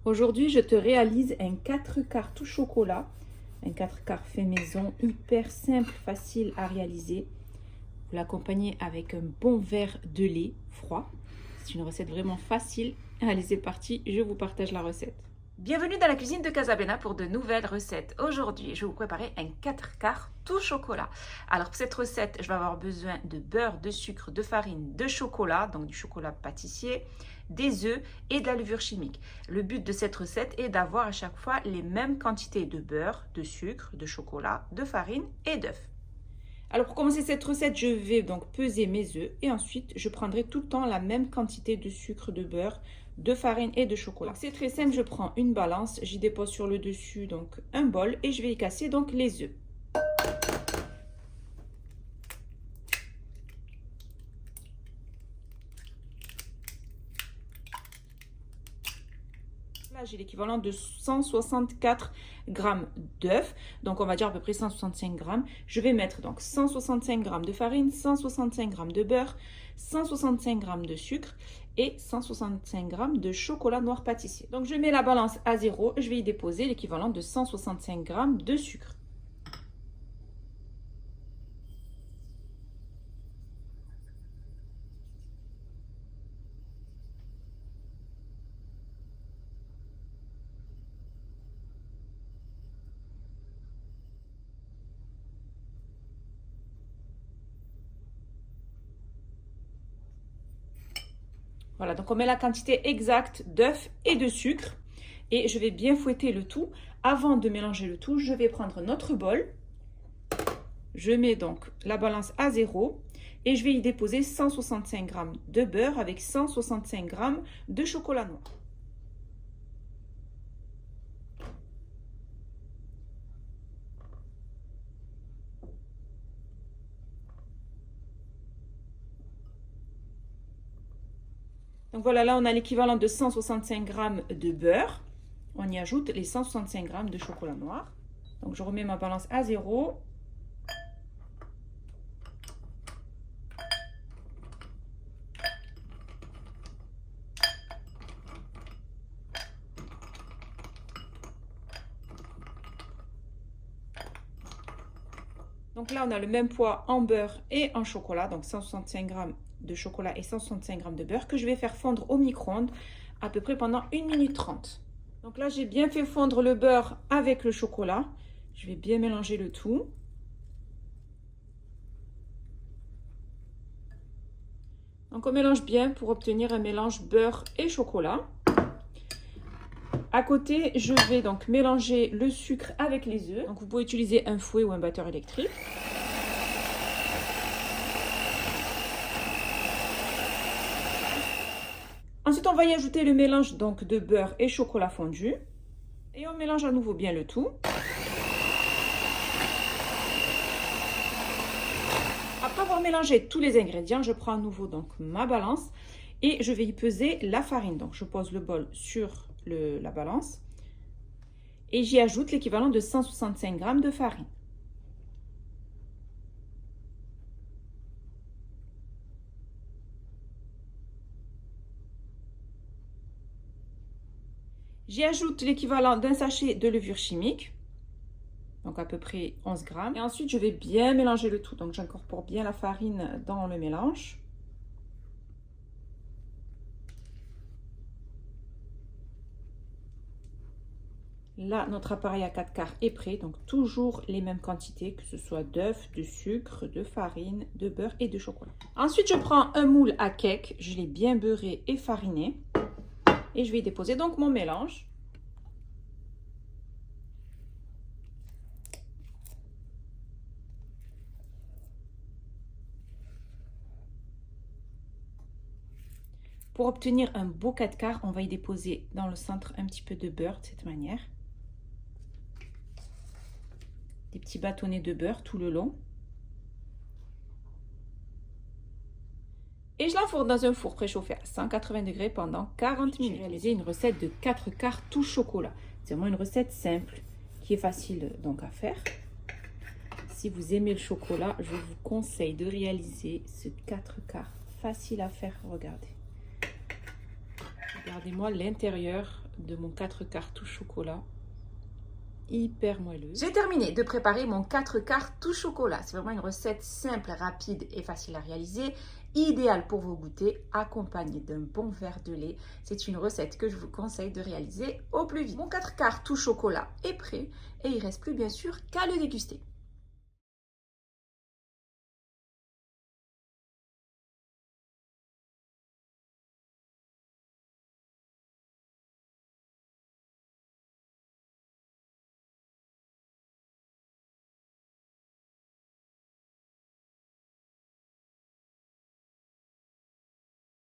Aujourd'hui, je te réalise un 4 quarts tout chocolat, un 4 quarts fait maison, hyper simple, facile à réaliser. Vous l'accompagnez avec un bon verre de lait froid. C'est une recette vraiment facile. Allez, c'est parti, je vous partage la recette. Bienvenue dans la cuisine de Casabena pour de nouvelles recettes. Aujourd'hui, je vais vous préparer un 4 quarts tout chocolat. Alors pour cette recette, je vais avoir besoin de beurre, de sucre, de farine, de chocolat, donc du chocolat pâtissier, des œufs et de la levure chimique. Le but de cette recette est d'avoir à chaque fois les mêmes quantités de beurre, de sucre, de chocolat, de farine et d'œufs. Alors pour commencer cette recette, je vais donc peser mes œufs et ensuite je prendrai tout le temps la même quantité de sucre, de beurre, de farine et de chocolat. C'est très simple, je prends une balance, j'y dépose sur le dessus donc un bol et je vais y casser donc les œufs. Là, j'ai l'équivalent de 164 grammes d'œufs, donc on va dire à peu près 165 grammes. Je vais mettre donc 165 grammes de farine, 165 grammes de beurre, 165 grammes de sucre et 165 grammes de chocolat noir pâtissier. Donc je mets la balance à 0 et je vais y déposer l'équivalent de 165 grammes de sucre. Voilà, donc on met la quantité exacte d'œufs et de sucre. Et je vais bien fouetter le tout. Avant de mélanger le tout, je vais prendre notre bol. Je mets donc la balance à 0 et je vais y déposer 165 g de beurre avec 165 g de chocolat noir. Donc voilà, là on a l'équivalent de 165 g de beurre. On y ajoute les 165 g de chocolat noir. Donc je remets ma balance à 0. Donc là, on a le même poids en beurre et en chocolat, donc 165 g de chocolat et 165 g de beurre que je vais faire fondre au micro-ondes à peu près pendant 1 minute 30. Donc là, j'ai bien fait fondre le beurre avec le chocolat. Je vais bien mélanger le tout. Donc on mélange bien pour obtenir un mélange beurre et chocolat. À côté, je vais donc mélanger le sucre avec les œufs. Donc vous pouvez utiliser un fouet ou un batteur électrique. Ensuite, on va y ajouter le mélange donc de beurre et chocolat fondu. Et on mélange à nouveau bien le tout. Après avoir mélangé tous les ingrédients, je prends à nouveau donc ma balance et je vais y peser la farine. Donc je pose le bol sur la balance et j'y ajoute l'équivalent de 165 g de farine. J'y ajoute l'équivalent d'un sachet de levure chimique, donc à peu près 11 g. Et ensuite, je vais bien mélanger le tout. Donc j'incorpore bien la farine dans le mélange. Là, notre appareil à 4 quarts est prêt, donc toujours les mêmes quantités, que ce soit d'œufs, de sucre, de farine, de beurre et de chocolat. Ensuite, je prends un moule à cake, je l'ai bien beurré et fariné, et je vais y déposer donc mon mélange. Pour obtenir un beau 4 quarts, on va y déposer dans le centre un petit peu de beurre de cette manière. Des petits bâtonnets de beurre tout le long. Et je l'enfourne dans un four préchauffé à 180 degrés pendant 40 minutes. J'ai réalisé une recette de 4 quarts tout chocolat. C'est vraiment une recette simple qui est facile donc à faire. Si vous aimez le chocolat, je vous conseille de réaliser ce 4 quarts facile à faire. Regardez. Regardez-moi l'intérieur de mon 4 quarts tout chocolat. Hyper moelleux. J'ai terminé de préparer mon 4 quarts tout chocolat. C'est vraiment une recette simple, rapide et facile à réaliser. Idéale pour vos goûters, accompagnée d'un bon verre de lait. C'est une recette que je vous conseille de réaliser au plus vite. Mon 4 quarts tout chocolat est prêt et il ne reste plus bien sûr qu'à le déguster.